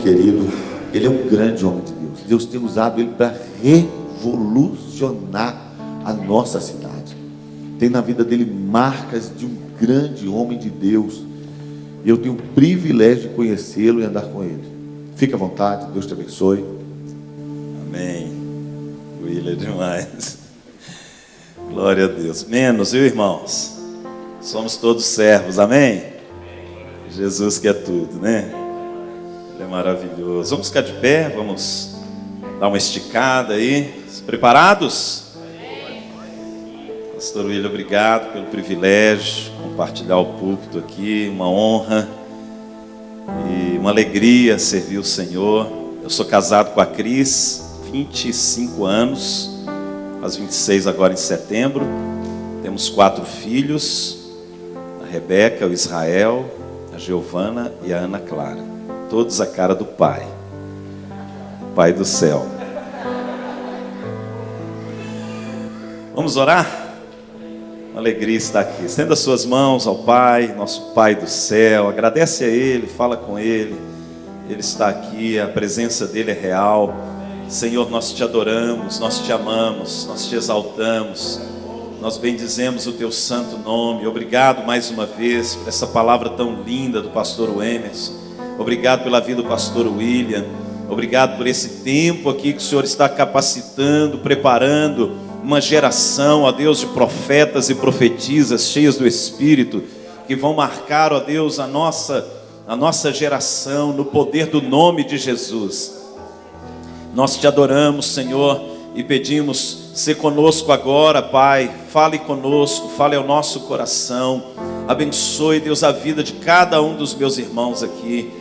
querido, ele é um grande homem de Deus. Deus tem usado ele para revolucionar a nossa cidade. Tem na vida dele marcas de um grande homem de Deus. E eu tenho o privilégio de conhecê-lo e andar com ele. Fique à vontade, Deus te abençoe. Amém. William é demais. Glória a Deus. Menos, viu, irmãos? Somos todos servos, amém? Jesus que é tudo, né? Ele é maravilhoso. Vamos ficar de pé, vamos dar uma esticada aí. Preparados? Pastor William, obrigado pelo privilégio de compartilhar o púlpito aqui, uma honra e uma alegria servir o Senhor. Eu sou casado com a Cris, 25 anos, faz 26 agora em setembro. Temos 4 filhos, a Rebeca, o Israel, a Giovana e a Ana Clara. Todos a cara do Pai, Pai do céu. Vamos orar? Uma alegria estar aqui. Estenda as suas mãos ao Pai, nosso Pai do céu. Agradece a Ele, fala com Ele. Ele está aqui, a presença dEle é real. Senhor, nós te adoramos, nós te amamos, nós te exaltamos. Nós bendizemos o Teu santo nome. Obrigado mais uma vez por essa palavra tão linda do pastor Emerson. Obrigado pela vida do pastor William. Obrigado por esse tempo aqui que o Senhor está capacitando, preparando uma geração, ó Deus, de profetas e profetisas cheias do Espírito, que vão marcar, ó Deus, a nossa geração no poder do nome de Jesus. Nós te adoramos, Senhor, e pedimos, ser conosco agora, Pai. Fale conosco, fale ao nosso coração. Abençoe, Deus, a vida de cada um dos meus irmãos aqui,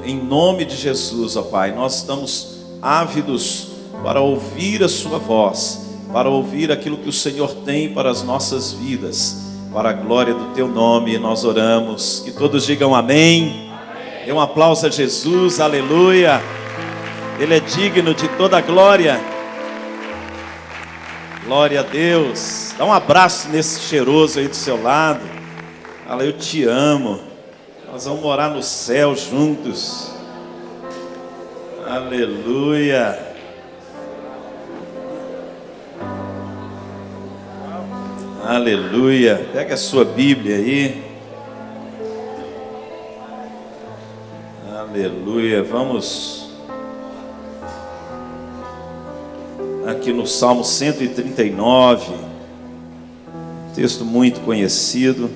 em nome de Jesus, ó Pai. Nós estamos ávidos para ouvir a sua voz, para ouvir aquilo que o Senhor tem para as nossas vidas, para a glória do Teu nome. Nós oramos, que todos digam amém. Dê um aplauso a Jesus, aleluia. Ele é digno de toda a glória. Glória a Deus. Dá um abraço nesse cheiroso aí do seu lado. Fala, eu te amo. Nós vamos morar no céu juntos. Aleluia. Aleluia. Pega a sua Bíblia aí. Aleluia. Vamos aqui no Salmo 139. Texto muito conhecido.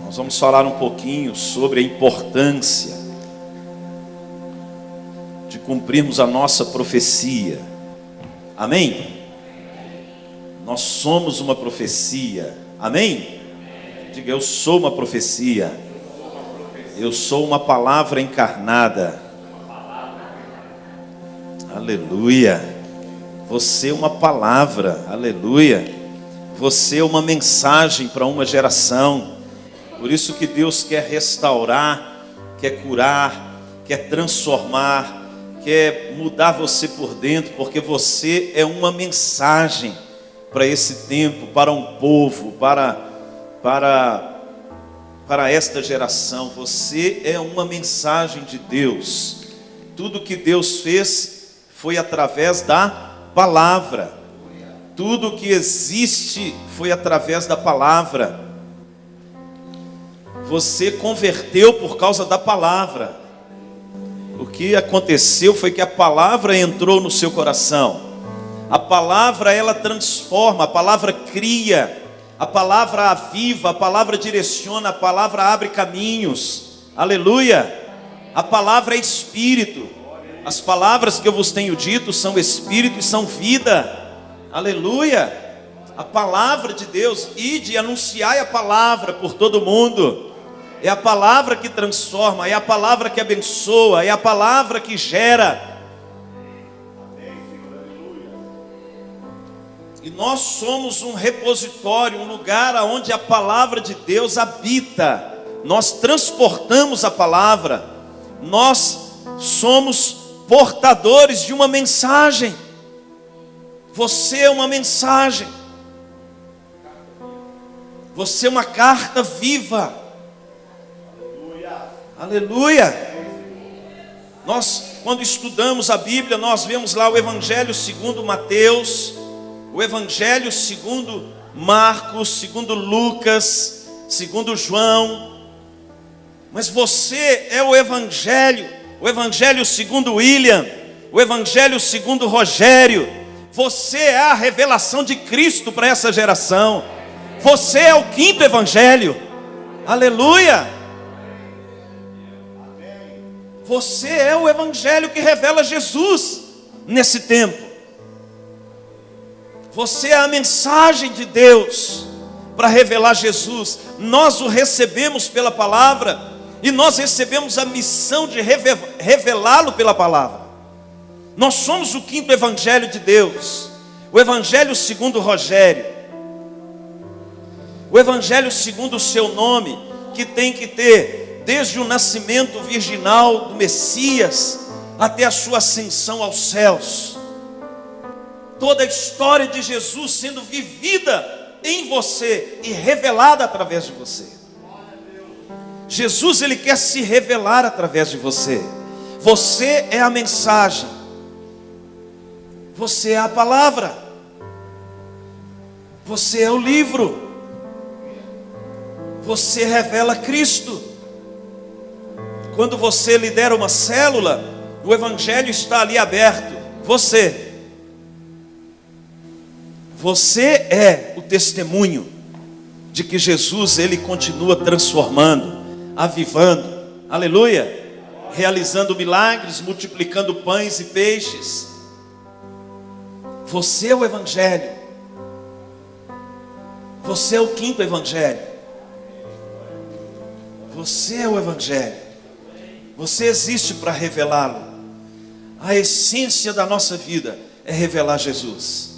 Nós vamos falar um pouquinho sobre a importância de cumprirmos a nossa profecia. Amém? Nós somos uma profecia. Amém? Diga, eu sou uma profecia. Eu sou uma palavra encarnada. Aleluia. Você é uma palavra. Aleluia. Você é uma mensagem para uma geração. Por isso que Deus quer restaurar, quer curar, quer transformar, quer mudar você por dentro, porque você é uma mensagem para esse tempo, para um povo, para esta geração. Você é uma mensagem de Deus. Tudo que Deus fez foi através da palavra. Tudo que existe foi através da palavra. Você converteu por causa da palavra. O que aconteceu foi que a palavra entrou no seu coração. A palavra, ela transforma, a palavra cria, a palavra aviva, a palavra direciona, a palavra abre caminhos. Aleluia! A palavra é espírito. As palavras que eu vos tenho dito são espírito e são vida. Aleluia! A palavra de Deus, ide e anunciai a palavra por todo mundo. É a palavra que transforma, é a palavra que abençoa, é a palavra que gera. E nós somos um repositório, um lugar onde a palavra de Deus habita. Nós transportamos a palavra. Nós somos portadores de uma mensagem. Você é uma mensagem. Você é uma carta viva. Aleluia. Nós, quando estudamos a Bíblia, nós vemos lá o Evangelho segundo Mateus, o Evangelho segundo Marcos, segundo Lucas, segundo João. Mas você é o Evangelho segundo William, o Evangelho segundo Rogério. Você é a revelação de Cristo para essa geração. Você é o quinto Evangelho. Aleluia. Você é o Evangelho que revela Jesus nesse tempo. Você é a mensagem de Deus para revelar Jesus. Nós o recebemos pela palavra e nós recebemos a missão de revelá-lo pela palavra. Nós somos o quinto Evangelho de Deus. O Evangelho segundo Rogério. O Evangelho segundo o seu nome, que tem que ter desde o nascimento virginal do Messias até a sua ascensão aos céus. Toda a história de Jesus sendo vivida em você e revelada através de você. Jesus, ele quer se revelar através de você. Você é a mensagem. Você é a palavra. Você é o livro. Você revela Cristo. Quando você lidera uma célula, o Evangelho está ali aberto. Você é o testemunho de que Jesus, ele continua transformando, avivando, aleluia, realizando milagres, multiplicando pães e peixes. Você é o Evangelho. Você é o quinto Evangelho. Você é o Evangelho. Você existe para revelá-lo. A essência da nossa vida é revelar Jesus.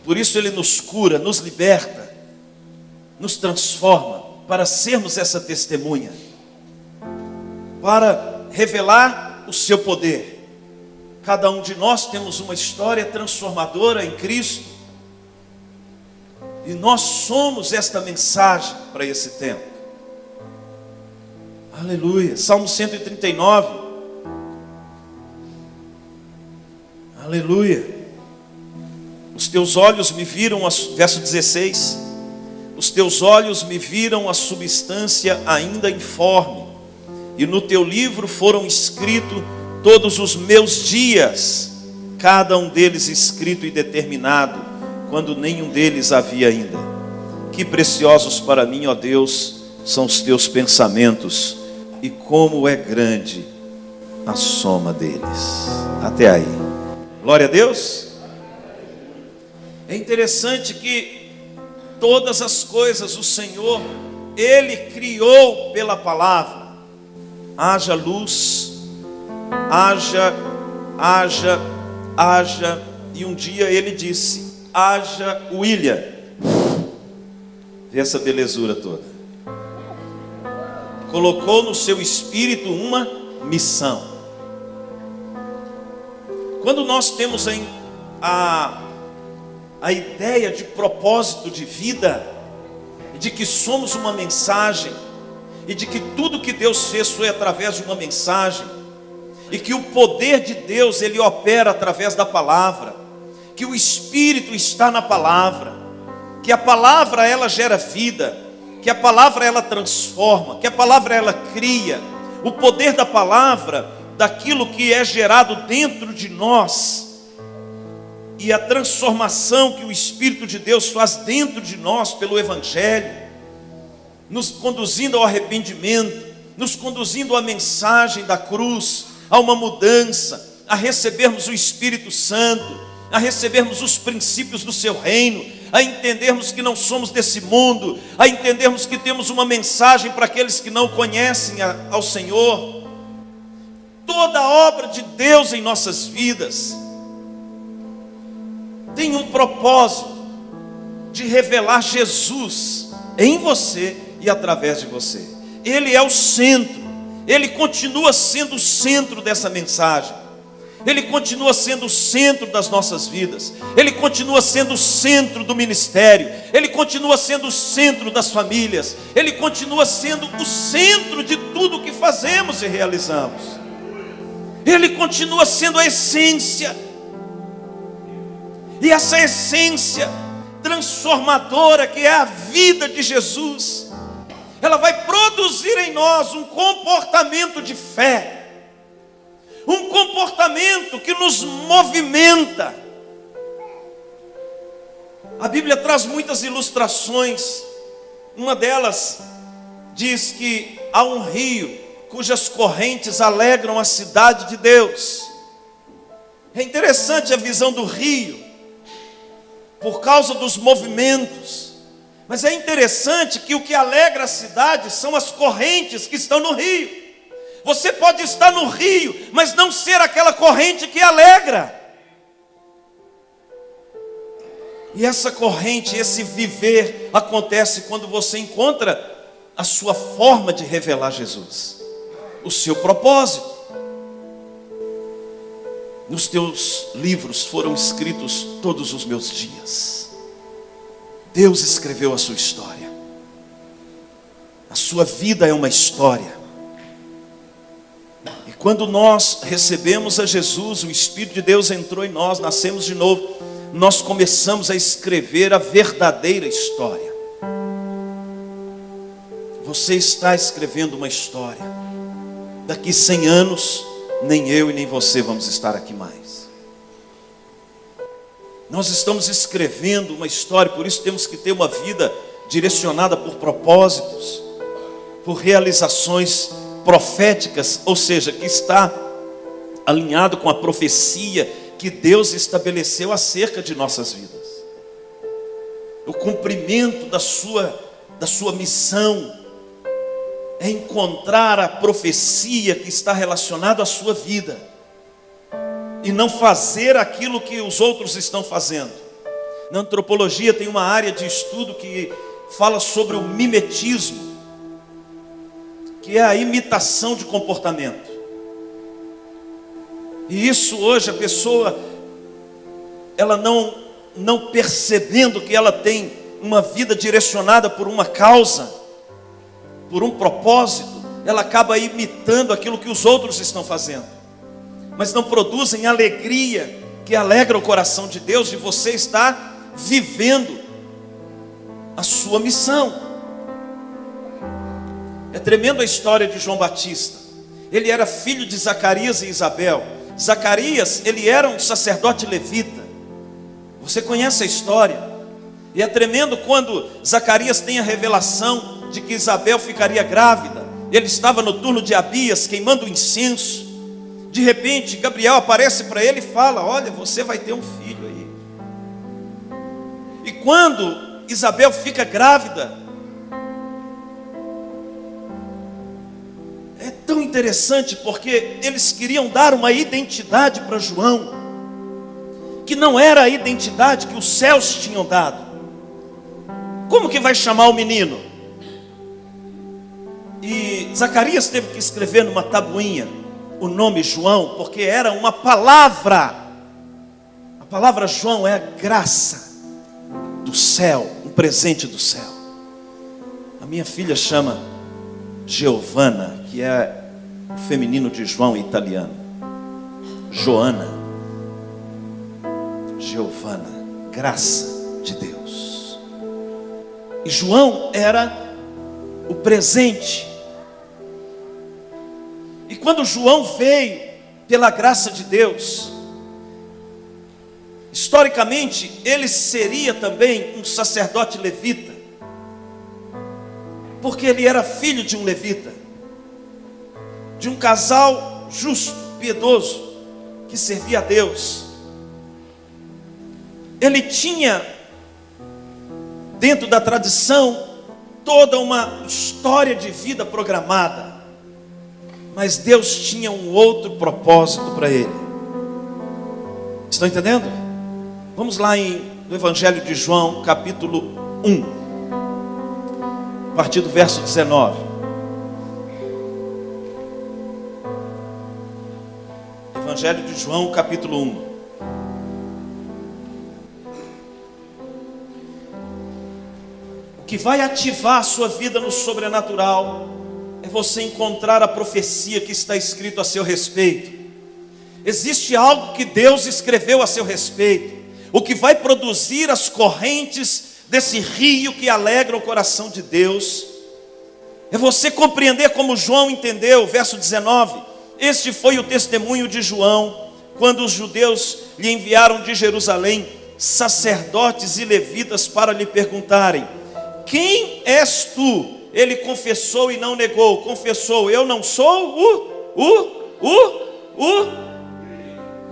Por isso ele nos cura, nos liberta, nos transforma para sermos essa testemunha, para revelar o seu poder. Cada um de nós temos uma história transformadora em Cristo, e nós somos esta mensagem para esse tempo. Aleluia. Salmo 139. Aleluia. Os teus olhos me viram, verso 16. Os teus olhos me viram a substância ainda informe, e no teu livro foram escritos todos os meus dias, cada um deles escrito e determinado, quando nenhum deles havia ainda. Que preciosos para mim, ó Deus, são os teus pensamentos, e como é grande a soma deles. Até aí. Glória a Deus. É interessante que todas as coisas o Senhor, ele criou pela palavra. Haja luz, haja, e um dia ele disse: haja William. Vê essa belezura toda. Colocou no seu espírito uma missão. Quando nós temos a ideia de propósito de vida, de que somos uma mensagem, e de que tudo que Deus fez foi através de uma mensagem, e que o poder de Deus, ele opera através da palavra, que o Espírito está na palavra, que a palavra ela gera vida, que a palavra ela transforma, que a palavra ela cria. O poder da palavra, daquilo que é gerado dentro de nós, e a transformação que o Espírito de Deus faz dentro de nós pelo Evangelho, nos conduzindo ao arrependimento, nos conduzindo à mensagem da cruz, a uma mudança, a recebermos o Espírito Santo, a recebermos os princípios do seu reino, a entendermos que não somos desse mundo, a entendermos que temos uma mensagem para aqueles que não conhecem ao Senhor. Toda a obra de Deus em nossas vidas tem um propósito de revelar Jesus em você e através de você. Ele é o centro, ele continua sendo o centro dessa mensagem. Ele continua sendo o centro das nossas vidas. Ele continua sendo o centro do ministério. Ele continua sendo o centro das famílias. Ele continua sendo o centro de tudo que fazemos e realizamos. Ele continua sendo a essência. E essa essência transformadora que é a vida de Jesus, ela vai produzir em nós um comportamento de fé. Um comportamento que nos movimenta. A Bíblia traz muitas ilustrações. Uma delas diz que há um rio cujas correntes alegram a cidade de Deus. É interessante a visão do rio, por causa dos movimentos. Mas é interessante que o que alegra a cidade são as correntes que estão no rio. Você pode estar no rio, mas não ser aquela corrente que alegra. E essa corrente, esse viver, acontece quando você encontra a sua forma de revelar Jesus, o seu propósito. Nos teus livros foram escritos todos os meus dias. Deus escreveu a sua história. A sua vida é uma história. Quando nós recebemos a Jesus, o Espírito de Deus entrou em nós, nascemos de novo, nós começamos a escrever a verdadeira história. Você está escrevendo uma história. Daqui 100 anos, nem eu e nem você vamos estar aqui mais. Nós estamos escrevendo uma história, por isso temos que ter uma vida direcionada por propósitos, por realizações proféticas, ou seja, que está alinhado com a profecia que Deus estabeleceu acerca de nossas vidas. O cumprimento da sua missão é encontrar a profecia que está relacionada à sua vida e não fazer aquilo que os outros estão fazendo. Na antropologia tem uma área de estudo que fala sobre o mimetismo, que é a imitação de comportamento. E isso hoje a pessoa, ela não percebendo que ela tem uma vida direcionada por uma causa, por um propósito, ela acaba imitando aquilo que os outros estão fazendo, mas não produzem alegria que alegra o coração de Deus de você estar vivendo a sua missão. É tremendo a história de João Batista. Ele era filho de Zacarias e Isabel. Zacarias, ele era um sacerdote levita. Você conhece a história. E é tremendo quando Zacarias tem a revelação de que Isabel ficaria grávida. Ele estava no turno de Abias, queimando incenso. De repente, Gabriel aparece para ele e fala: olha, você vai ter um filho aí. E quando Isabel fica grávida, é tão interessante porque eles queriam dar uma identidade para João, que não era a identidade que os céus tinham dado. Como que vai chamar o menino? E Zacarias teve que escrever numa tabuinha o nome João, porque era uma palavra. A palavra João é a graça do céu, um presente do céu. A minha filha chama Giovanna, que é o feminino de João em italiano. Joana. Giovanna, graça de Deus. E João era o presente. E quando João veio pela graça de Deus, historicamente ele seria também um sacerdote levita, porque ele era filho de um levita, de um casal justo, piedoso, que servia a Deus. Ele tinha dentro da tradição toda uma história de vida programada, mas Deus tinha um outro propósito para ele. Estão entendendo? Vamos lá no Evangelho de João, capítulo 1, a partir do verso 19. Evangelho de João, capítulo 1. O que vai ativar a sua vida no sobrenatural é você encontrar a profecia que está escrito a seu respeito. Existe algo que Deus escreveu a seu respeito, o que vai produzir as correntes desse rio que alegra o coração de Deus. É você compreender como João entendeu, verso 19. Este foi o testemunho de João, quando os judeus lhe enviaram de Jerusalém sacerdotes e levitas para lhe perguntarem: quem és tu? Ele confessou e não negou. Confessou: eu não sou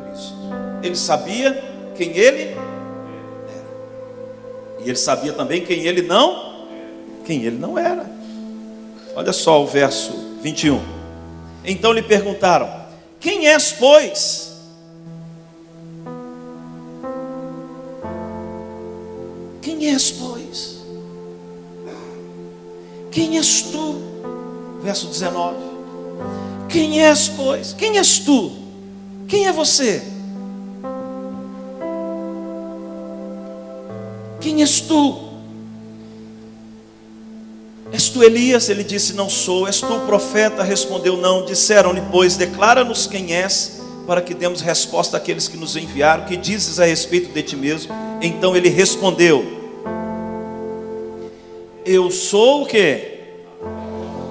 Cristo. Ele sabia quem ele era. E ele sabia também quem ele não era. Olha só o verso 21. Então lhe perguntaram: quem és, pois? Quem és, pois? Quem és tu? Verso 19. Quem és, pois? Quem és tu? Quem é você? Quem és tu? És tu Elias? Ele disse: não sou. És tu o profeta? Respondeu: não. Disseram-lhe, pois, declara-nos quem és, para que demos resposta àqueles que nos enviaram. Que dizes a respeito de ti mesmo? Então ele respondeu: eu sou o quê?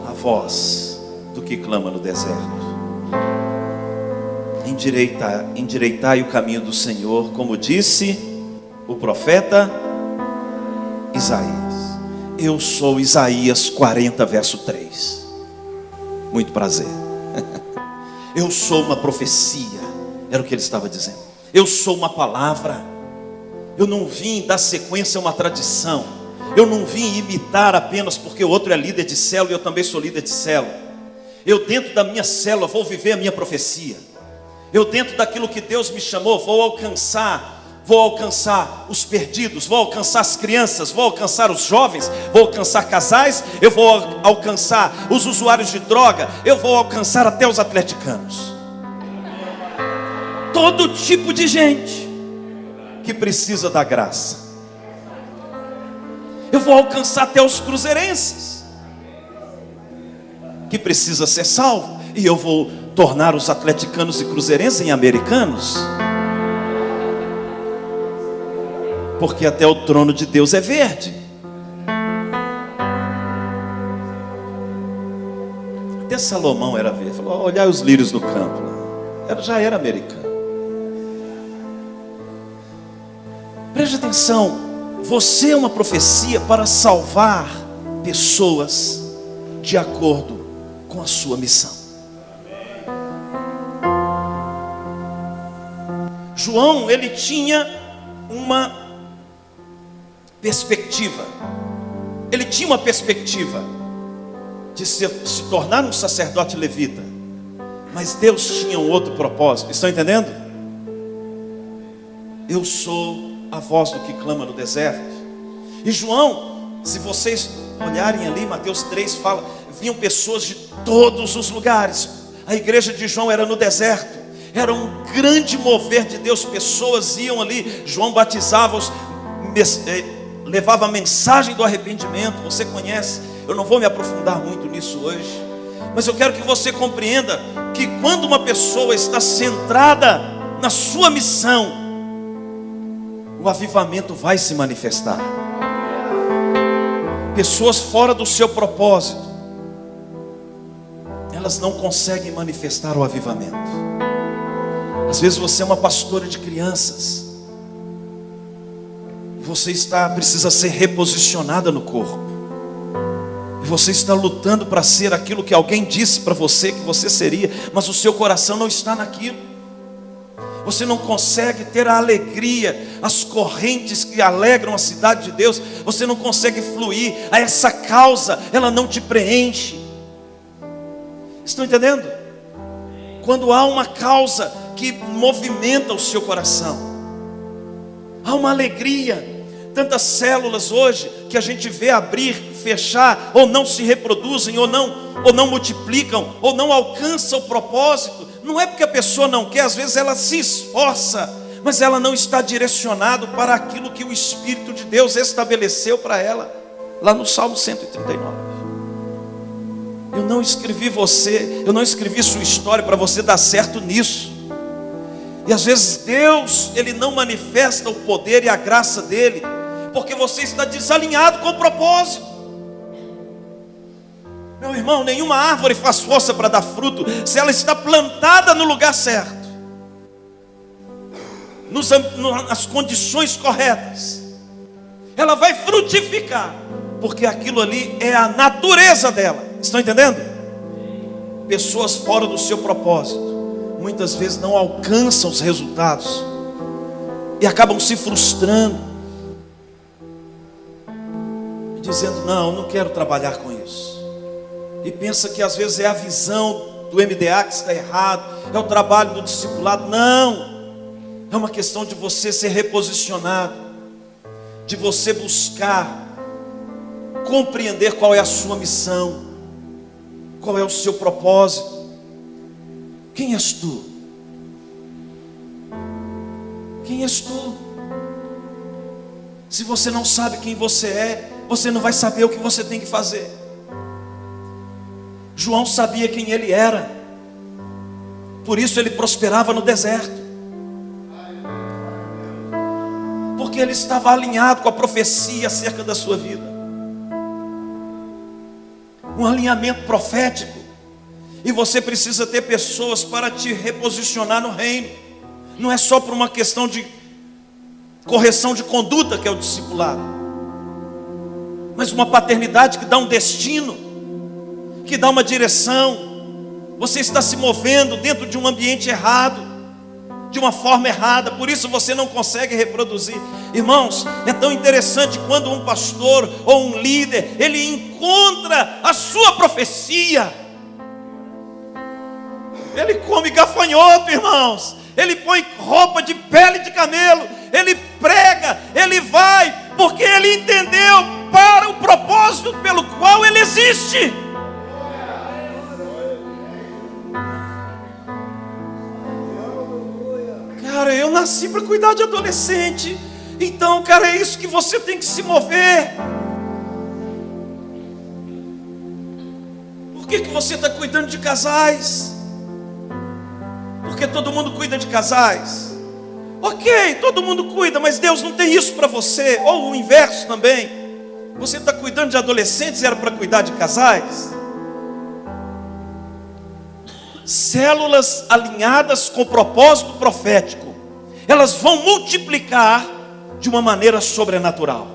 A voz do que clama no deserto. Endireitai o caminho do Senhor, como disse o profeta Isaías. Eu sou Isaías 40, verso 3. Muito prazer. Eu sou uma profecia, era o que ele estava dizendo. Eu sou uma palavra. Eu não vim dar sequência a uma tradição. Eu não vim imitar apenas porque o outro é líder de célula e eu também sou líder de célula. Eu dentro da minha célula vou viver a minha profecia. Eu dentro daquilo que Deus me chamou vou alcançar os perdidos, vou alcançar as crianças, vou alcançar os jovens, vou alcançar casais, eu vou alcançar os usuários de droga, eu vou alcançar até os atleticanos. Todo tipo de gente que precisa da graça. Eu vou alcançar até os cruzeirenses que precisa ser salvo, e eu vou tornar os atleticanos e cruzeirenses em americanos. Porque até o trono de Deus é verde. Até Salomão era verde. Falou: olhai os lírios no campo. Já era americano. Preste atenção. Você é uma profecia para salvar pessoas de acordo com a sua missão. João, ele tinha uma perspectiva. Ele tinha uma perspectiva de se tornar um sacerdote levita. Mas Deus tinha um outro propósito. Estão entendendo? Eu sou a voz do que clama no deserto. E João, se vocês olharem ali, Mateus 3 fala, vinham pessoas de todos os lugares. A igreja de João era no deserto. Era um grande mover de Deus. Pessoas iam ali, João batizava levava a mensagem do arrependimento. Você conhece, eu não vou me aprofundar muito nisso hoje, mas eu quero que você compreenda que quando uma pessoa está centrada na sua missão, o avivamento vai se manifestar. Pessoas fora do seu propósito, elas não conseguem manifestar o avivamento. Às vezes você é uma pastora de crianças, você precisa ser reposicionada no corpo, e você está lutando para ser aquilo que alguém disse para você que você seria, mas o seu coração não está naquilo. Você não consegue ter a alegria, as correntes que alegram a cidade de Deus. Você não consegue fluir a essa causa, ela não te preenche. Estão entendendo? Quando há uma causa que movimenta o seu coração, há uma alegria. Tantas células hoje que a gente vê abrir, fechar, ou não se reproduzem, ou não multiplicam, ou não alcançam o propósito. Não é porque a pessoa não quer, às vezes ela se esforça, mas ela não está direcionado para aquilo que o Espírito de Deus estabeleceu para ela, lá no Salmo 139. Eu não escrevi sua história para você dar certo nisso. E às vezes Deus, Ele não manifesta o poder e a graça dEle, porque você está desalinhado com o propósito. Meu irmão, nenhuma árvore faz força para dar fruto, se ela está plantada no lugar certo, nas condições corretas. Ela vai frutificar, porque aquilo ali é a natureza dela. Estão entendendo? Pessoas fora do seu propósito muitas vezes não alcançam os resultados e acabam se frustrando, dizendo: não quero trabalhar com isso. E pensa que às vezes é a visão do MDA que está errado, é o trabalho do discipulado. Não, é uma questão de você ser reposicionado, de você buscar compreender qual é a sua missão, qual é o seu propósito. Quem és tu? Quem és tu? Se você não sabe quem você é, você não vai saber o que você tem que fazer. João sabia quem ele era, por isso ele prosperava no deserto, porque ele estava alinhado com a profecia acerca da sua vida, um alinhamento profético. E você precisa ter pessoas para te reposicionar no reino. Não é só por uma questão de correção de conduta que é o discipulado, mas uma paternidade que dá um destino, que dá uma direção. Você está se movendo dentro de um ambiente errado, de uma forma errada, por isso você não consegue reproduzir. Irmãos, é tão interessante quando um pastor ou um líder, ele encontra a sua profecia. Ele come gafanhoto, irmãos. Ele põe roupa de pele de camelo. Ele prega, ele vai, porque ele entendeu para o propósito pelo qual ele existe. Cara, eu nasci para cuidar de adolescente. Então, cara, é isso que você tem que se mover. Por que você está cuidando de casais? Porque todo mundo cuida de casais. Ok, todo mundo cuida, mas Deus não tem isso para você. Ou o inverso também. Você está cuidando de adolescentes e era para cuidar de casais? Células alinhadas com propósito profético, elas vão multiplicar de uma maneira sobrenatural.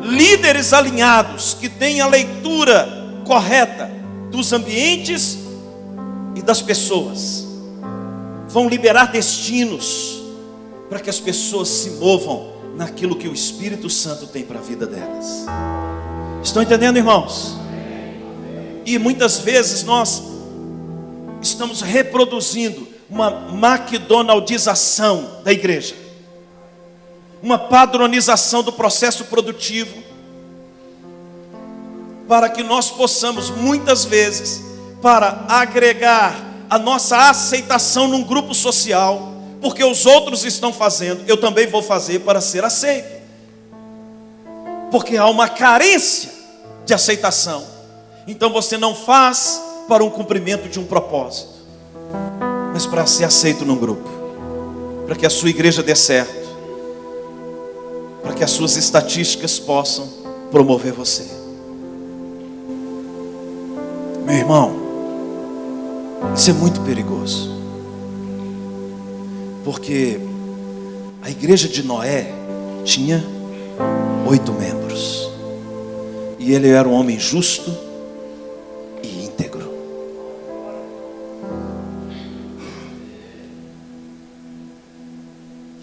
Líderes alinhados, que têm a leitura correta dos ambientes e das pessoas, vão liberar destinos para que as pessoas se movam naquilo que o Espírito Santo tem para a vida delas. Estão entendendo, irmãos? E muitas vezes nós estamos reproduzindo uma McDonaldização da igreja, uma padronização do processo produtivo, para que nós possamos muitas vezes, para agregar a nossa aceitação num grupo social, porque os outros estão fazendo, eu também vou fazer para ser aceito, porque há uma carência de aceitação. Então você não faz para um cumprimento de um propósito, mas para ser aceito num grupo, para que a sua igreja dê certo, para que as suas estatísticas possam promover você. Meu irmão, isso é muito perigoso, porque a igreja de Noé tinha 8 membros, e ele era um homem justo e íntegro.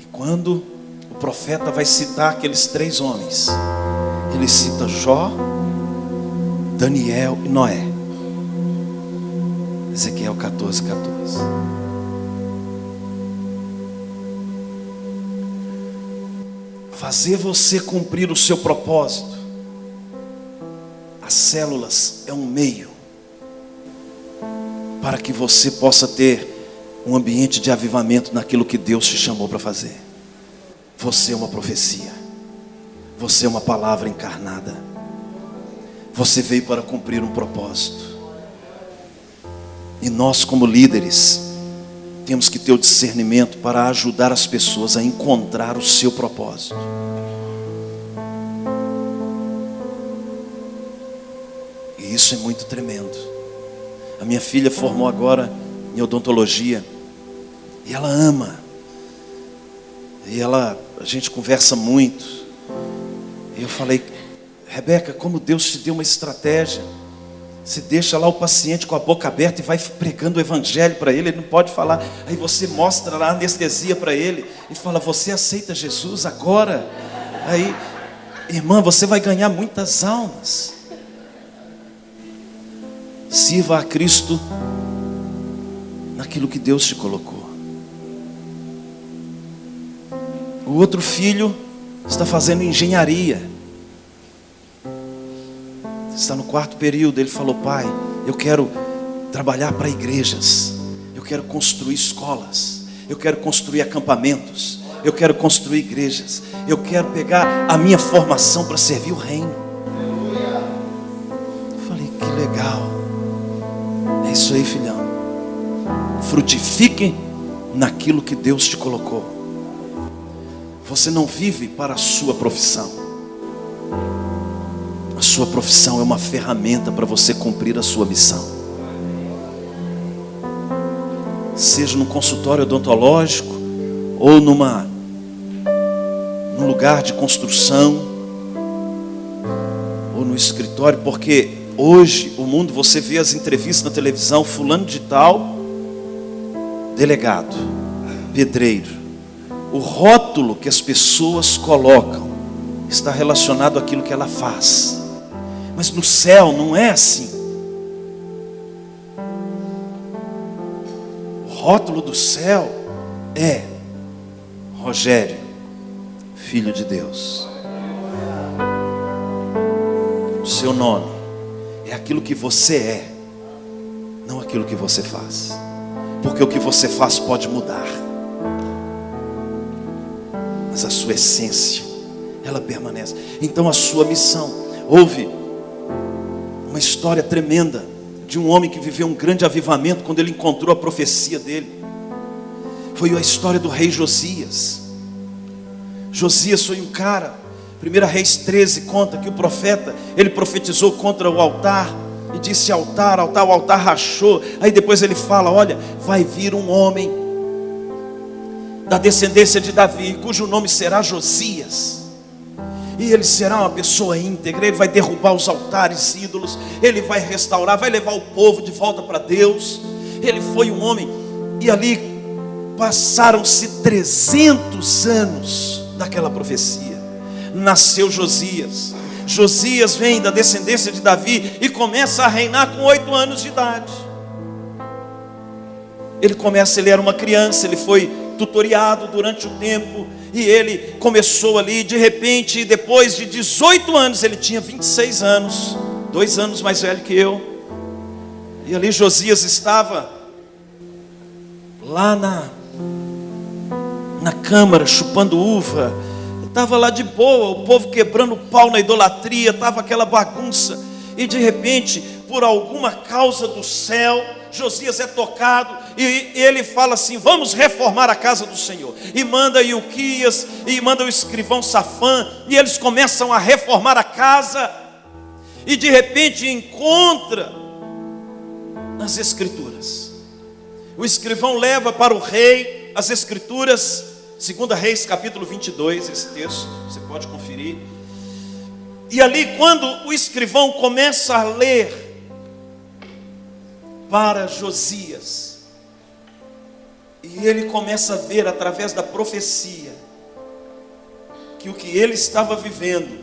E quando o profeta vai citar aqueles 3 homens, ele cita Jó, Daniel e Noé. Ezequiel 14:14. Fazer você cumprir o seu propósito. As células é um meio para que você possa ter um ambiente de avivamento naquilo que Deus te chamou para fazer. Você é uma profecia. Você é uma palavra encarnada. Você veio para cumprir um propósito. E nós, como líderes, temos que ter o discernimento para ajudar as pessoas a encontrar o seu propósito. E isso é muito tremendo. A minha filha formou agora em odontologia. E ela ama. E a gente conversa muito. E eu falei: Rebeca, como Deus te deu uma estratégia. Você deixa lá o paciente com a boca aberta e vai pregando o evangelho para ele não pode falar. Aí você mostra lá a anestesia para ele e fala: você aceita Jesus agora? Aí, irmã, você vai ganhar muitas almas. Sirva a Cristo naquilo que Deus te colocou. O outro filho está fazendo engenharia. Está no 4º período. Ele falou: pai, eu quero trabalhar para igrejas. Eu quero construir escolas. Eu quero construir acampamentos. Eu quero construir igrejas. Eu quero pegar a minha formação para servir o reino. Eu falei: que legal. É isso aí, filhão. Frutifique naquilo que Deus te colocou. Você não vive para a sua profissão. A sua profissão é uma ferramenta para você cumprir a sua missão. Seja num consultório odontológico ou num lugar de construção ou no escritório, porque hoje o mundo, você vê as entrevistas na televisão: fulano de tal, delegado, pedreiro. O rótulo que as pessoas colocam está relacionado àquilo que ela faz. Mas no céu não é assim. O rótulo do céu é Rogério, filho de Deus. O seu nome é aquilo que você é, não aquilo que você faz. Porque o que você faz pode mudar, mas a sua essência, ela permanece. Então a sua missão. Houve uma história tremenda de um homem que viveu um grande avivamento quando ele encontrou a profecia dele. Foi a história do rei Josias. Josias foi um cara, 1 Reis 13 conta que o profeta, ele profetizou contra o altar e disse: altar, altar, o altar rachou. Aí depois ele fala: olha, vai vir um homem da descendência de Davi, cujo nome será Josias. E ele será uma pessoa íntegra. Ele vai derrubar os altares ídolos. Ele vai restaurar, vai levar o povo de volta para Deus. Ele foi um homem. E ali passaram-se 300 anos daquela profecia. Nasceu Josias. Josias vem da descendência de Davi e começa a reinar com 8 anos de idade. Ele era uma criança, ele foi tutoriado durante o tempo. E ele começou ali, de repente, depois de 18 anos, ele tinha 26 anos, 2 anos mais velho que eu. E ali Josias estava lá na câmara, chupando uva. Estava lá de boa, o povo quebrando pau na idolatria, estava aquela bagunça. E de repente, por alguma causa do céu, Josias é tocado e ele fala assim: vamos reformar a casa do Senhor. E manda Ilquias e manda o escrivão Safã, e eles começam a reformar a casa. E de repente encontra nas escrituras. O escrivão leva para o rei as escrituras, 2 Reis capítulo 22, esse texto, você pode conferir. E ali, quando o escrivão começa a ler para Josias, e ele começa a ver através da profecia que o que ele estava vivendo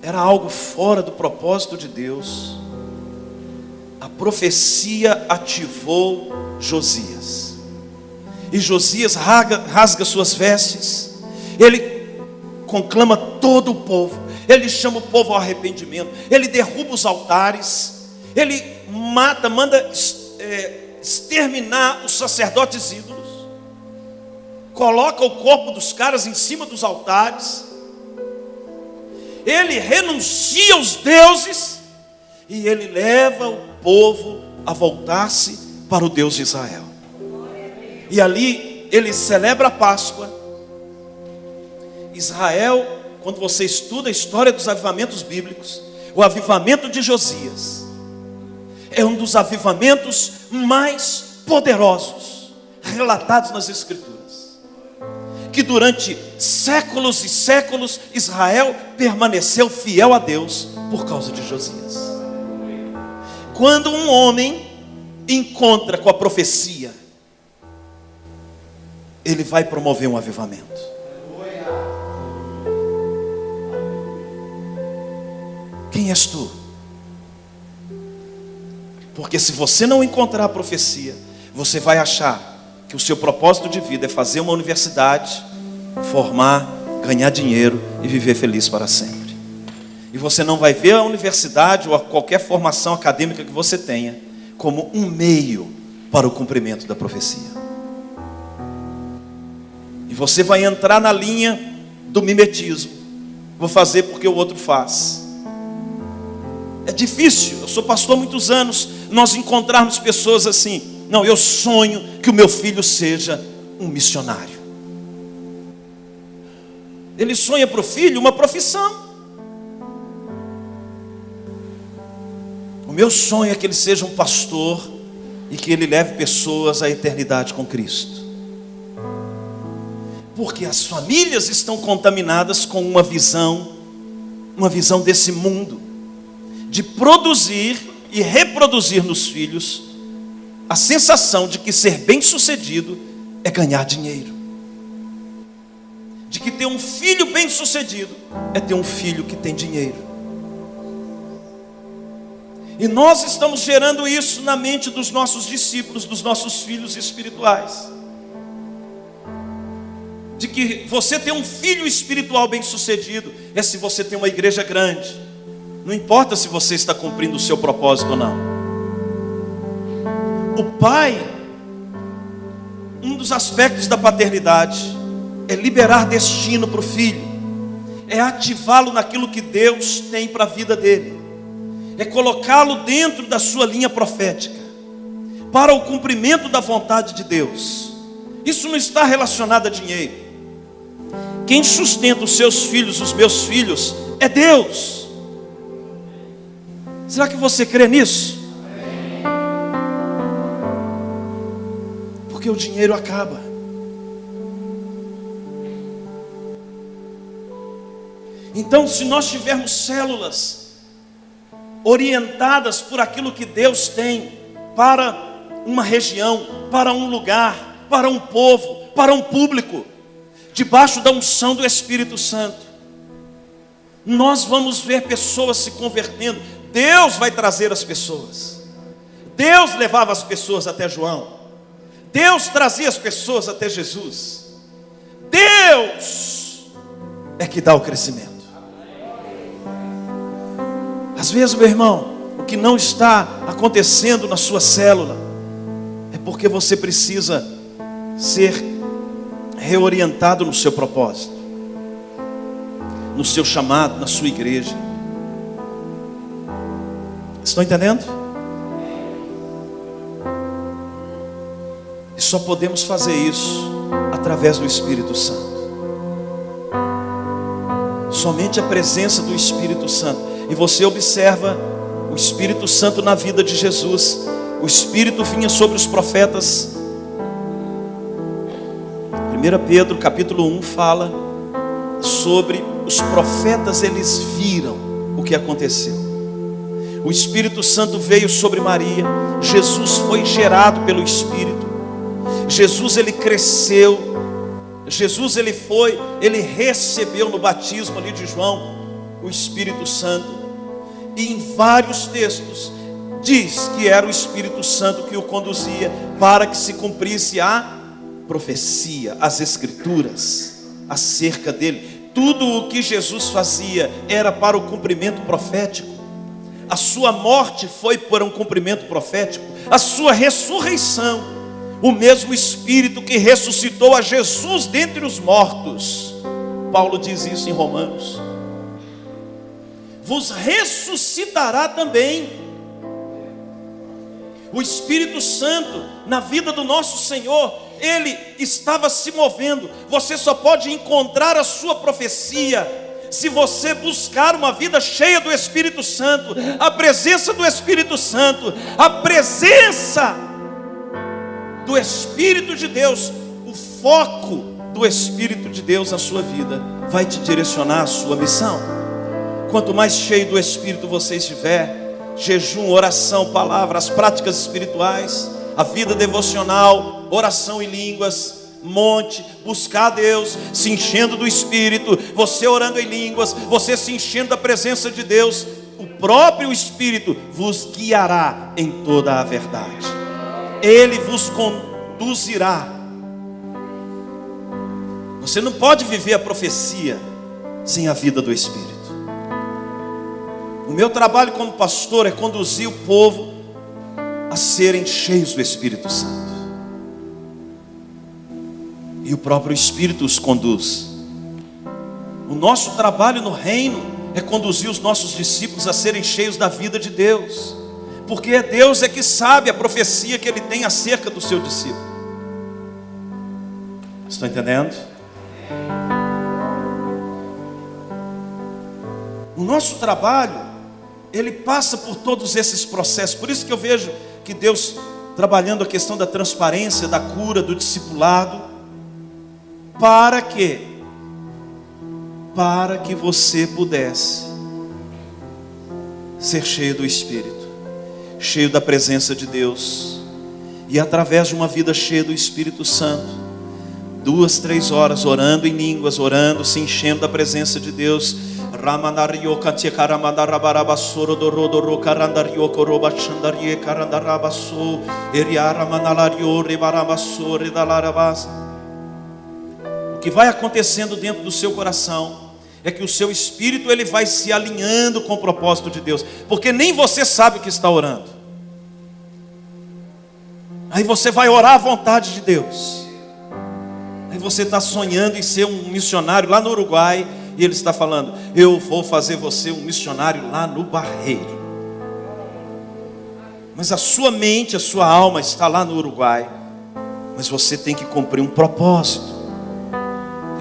era algo fora do propósito de Deus. A profecia ativou Josias, e Josias rasga suas vestes. Ele conclama todo o povo, ele chama o povo ao arrependimento, ele derruba os altares, ele manda exterminar os sacerdotes ídolos, coloca o corpo dos caras em cima dos altares, ele renuncia aos deuses e ele leva o povo a voltar-se para o Deus de Israel. E ali ele celebra a Páscoa. Israel, quando você estuda a história dos avivamentos bíblicos, o avivamento de Josias é um dos avivamentos mais poderosos relatados nas Escrituras, que durante séculos e séculos Israel permaneceu fiel a Deus por causa de Josias. Quando um homem encontra com a profecia, ele vai promover um avivamento. Quem és tu? Porque se você não encontrar a profecia, você vai achar que o seu propósito de vida é fazer uma universidade, formar, ganhar dinheiro e viver feliz para sempre. E você não vai ver a universidade ou qualquer formação acadêmica que você tenha como um meio para o cumprimento da profecia. E você vai entrar na linha do mimetismo. Vou fazer porque o outro faz. É difícil, eu sou pastor há muitos anos, nós encontrarmos pessoas assim: não, eu sonho que o meu filho seja um missionário. Ele sonha para o filho uma profissão. O meu sonho é que ele seja um pastor e que ele leve pessoas à eternidade com Cristo. Porque as famílias estão contaminadas com uma visão desse mundo, de produzir e reproduzir nos filhos a sensação de que ser bem-sucedido é ganhar dinheiro, de que ter um filho bem-sucedido é ter um filho que tem dinheiro. E nós estamos gerando isso na mente dos nossos discípulos, dos nossos filhos espirituais, de que você ter um filho espiritual bem-sucedido é se você tem uma igreja grande. Não importa se você está cumprindo o seu propósito ou não. O pai, um dos aspectos da paternidade é liberar destino para o filho, é ativá-lo naquilo que Deus tem para a vida dele, é colocá-lo dentro da sua linha profética, para o cumprimento da vontade de Deus. Isso não está relacionado a dinheiro. Quem sustenta os seus filhos, os meus filhos, é Deus. Será que você crê nisso? Porque o dinheiro acaba. Então, se nós tivermos células orientadas por aquilo que Deus tem para uma região, para um lugar, para um povo, para um público, debaixo da unção do Espírito Santo, nós vamos ver pessoas se convertendo. Deus vai trazer as pessoas. Deus levava as pessoas até João. Deus trazia as pessoas até Jesus. Deus é que dá o crescimento. Às vezes, meu irmão, o que não está acontecendo na sua célula é porque você precisa ser reorientado no seu propósito, no seu chamado, na sua igreja. Estão entendendo? E só podemos fazer isso através do Espírito Santo. Somente a presença do Espírito Santo. E você observa o Espírito Santo na vida de Jesus. O Espírito vinha sobre os profetas. 1 Pedro capítulo 1 fala sobre os profetas. Eles viram o que aconteceu. O Espírito Santo veio sobre Maria. Jesus foi gerado pelo Espírito. Jesus, ele cresceu. Jesus, ele recebeu no batismo ali de João o Espírito Santo. E em vários textos diz que era o Espírito Santo que o conduzia para que se cumprisse a profecia, as escrituras acerca dele. Tudo o que Jesus fazia era para o cumprimento profético, a sua morte foi para um cumprimento profético, a sua ressurreição, o mesmo Espírito que ressuscitou a Jesus dentre os mortos, Paulo diz isso em Romanos, vos ressuscitará também. O Espírito Santo, na vida do nosso Senhor, ele estava se movendo. Você só pode encontrar a sua profecia se você buscar uma vida cheia do Espírito Santo, a presença do Espírito Santo, a presença do Espírito de Deus, o foco do Espírito de Deus na sua vida vai te direcionar à sua missão. Quanto mais cheio do Espírito você estiver, jejum, oração, palavras, práticas espirituais, a vida devocional, oração em línguas, monte, buscar a Deus, se enchendo do Espírito, você orando em línguas, você se enchendo da presença de Deus, o próprio Espírito vos guiará em toda a verdade, Ele vos conduzirá. Você não pode viver a profecia sem a vida do Espírito. O meu trabalho como pastor é conduzir o povo a serem cheios do Espírito Santo. E o próprio Espírito os conduz. O nosso trabalho no reino é conduzir os nossos discípulos a serem cheios da vida de Deus. Porque Deus é que sabe a profecia que Ele tem acerca do seu discípulo. Estão entendendo? O nosso trabalho, ele passa por todos esses processos. Por isso que eu vejo que Deus trabalhando a questão da transparência, da cura, do discipulado. Para quê? Para que você pudesse ser cheio do Espírito, cheio da presença de Deus. E através de uma vida cheia do Espírito Santo, 2, 3 horas orando em línguas, orando, se enchendo da presença de Deus. O que vai acontecendo dentro do seu coração é que o seu espírito ele vai se alinhando com o propósito de Deus, porque nem você sabe o que está orando. Aí você vai orar à vontade de Deus. Aí você está sonhando em ser um missionário lá no Uruguai, e Ele está falando: eu vou fazer você um missionário lá no Barreiro. Mas a sua mente, a sua alma está lá no Uruguai. Mas você tem que cumprir um propósito.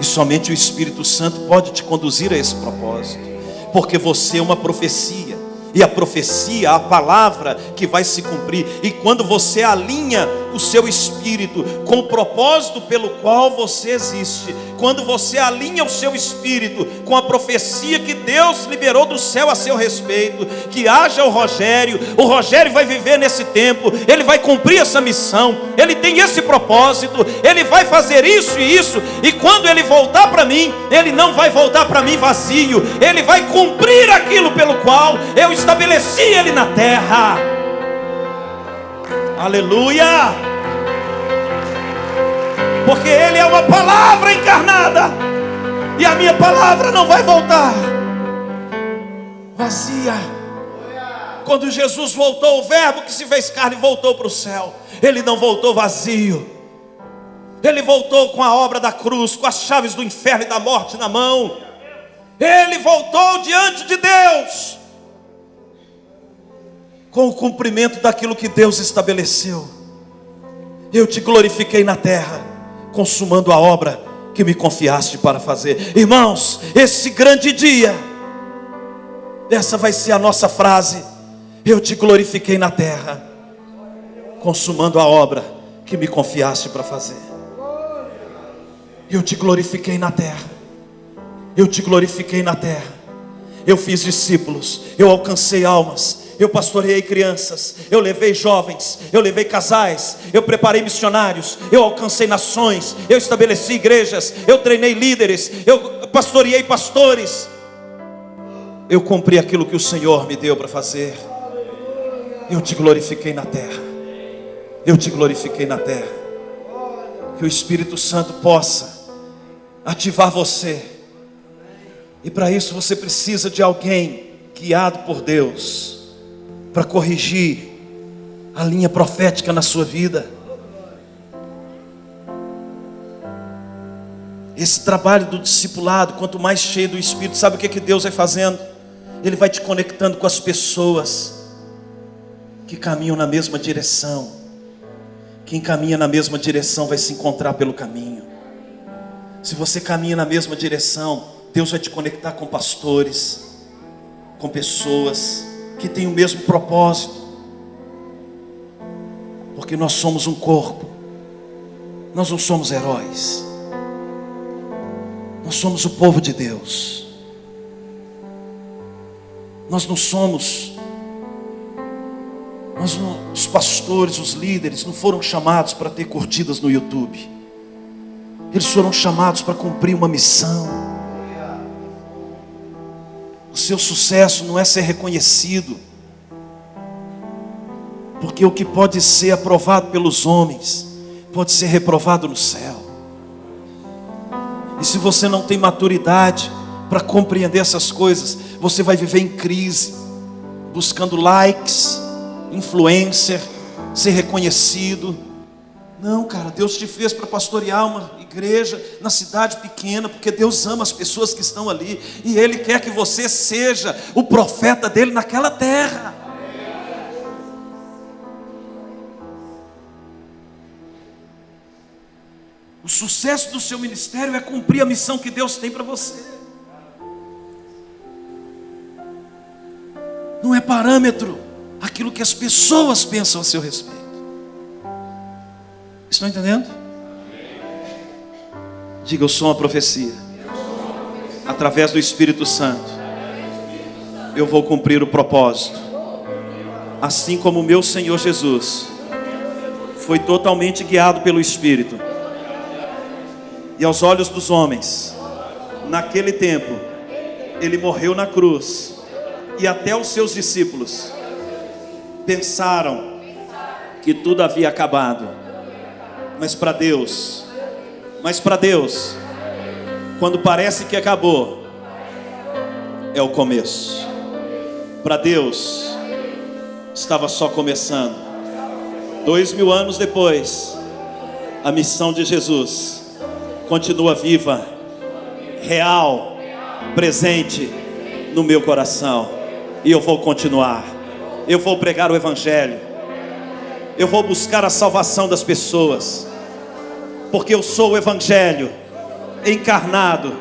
E somente o Espírito Santo pode te conduzir a esse propósito. Porque você é uma profecia. E a profecia, a palavra que vai se cumprir. E quando você alinha o seu espírito com o propósito pelo qual você existe, quando você alinha o seu espírito com a profecia que Deus liberou do céu a seu respeito, que haja o Rogério vai viver nesse tempo, ele vai cumprir essa missão, ele tem esse propósito, ele vai fazer isso e isso, e quando ele voltar para mim, ele não vai voltar para mim vazio, ele vai cumprir aquilo pelo qual eu estabeleci ele na terra. Aleluia! Porque ele é uma palavra encarnada, e a minha palavra não vai voltar vazia. Quando Jesus voltou, o verbo que se fez carne voltou para o céu, ele não voltou vazio. Ele voltou com a obra da cruz, com as chaves do inferno e da morte na mão. Ele voltou diante de Deus com o cumprimento daquilo que Deus estabeleceu. Eu te glorifiquei na terra, consumando a obra que me confiaste para fazer. Irmãos, esse grande dia, essa vai ser a nossa frase: eu te glorifiquei na terra, consumando a obra que me confiaste para fazer. Eu te glorifiquei na terra, eu te glorifiquei na terra. Eu fiz discípulos, eu alcancei almas, eu pastoreei crianças, eu levei jovens, eu levei casais, eu preparei missionários, eu alcancei nações, eu estabeleci igrejas, eu treinei líderes, eu pastoreei pastores. Eu cumpri aquilo que o Senhor me deu para fazer. Eu te glorifiquei na terra, eu te glorifiquei na terra. Que o Espírito Santo possa ativar você. E para isso você precisa de alguém guiado por Deus, para corrigir a linha profética na sua vida. Esse trabalho do discipulado, quanto mais cheio do Espírito, sabe o que Deus vai fazendo? Ele vai te conectando com as pessoas que caminham na mesma direção. Quem caminha na mesma direção vai se encontrar pelo caminho. Se você caminha na mesma direção, Deus vai te conectar com pastores, com pessoas que têm o mesmo propósito. Porque nós somos um corpo. Nós não somos heróis. Nós somos o povo de Deus. Nós não somos, os pastores, os líderes não foram chamados para ter curtidas no YouTube. Eles foram chamados para cumprir uma missão. O seu sucesso não é ser reconhecido, porque o que pode ser aprovado pelos homens pode ser reprovado no céu. E se você não tem maturidade para compreender essas coisas, você vai viver em crise, buscando likes, influencer, ser reconhecido. Não, cara, Deus te fez para pastorear uma igreja na cidade pequena, porque Deus ama as pessoas que estão ali, e Ele quer que você seja o profeta dEle naquela terra. O sucesso do seu ministério é cumprir a missão que Deus tem para você. Não é parâmetro aquilo que as pessoas pensam a seu respeito. Estão entendendo? Diga, eu sou uma profecia. Através do Espírito Santo, eu vou cumprir o propósito. Assim como o meu Senhor Jesus foi totalmente guiado pelo Espírito. E aos olhos dos homens, naquele tempo, Ele morreu na cruz. E até os seus discípulos pensaram que tudo havia acabado. Mas para Deus, quando parece que acabou, é o começo. Para Deus, estava só começando. 2000 anos depois, a missão de Jesus continua viva, real, presente no meu coração. E eu vou continuar. Eu vou pregar o Evangelho. Eu vou buscar a salvação das pessoas. Porque eu sou o Evangelho encarnado.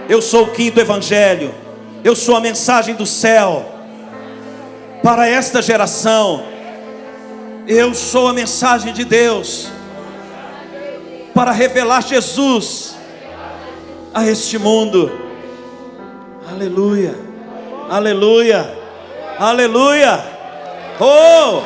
Eu sou o quinto Evangelho. Eu sou a mensagem do céu para esta geração. Eu sou a mensagem de Deus para revelar Jesus a este mundo. Aleluia, aleluia, aleluia. Oh!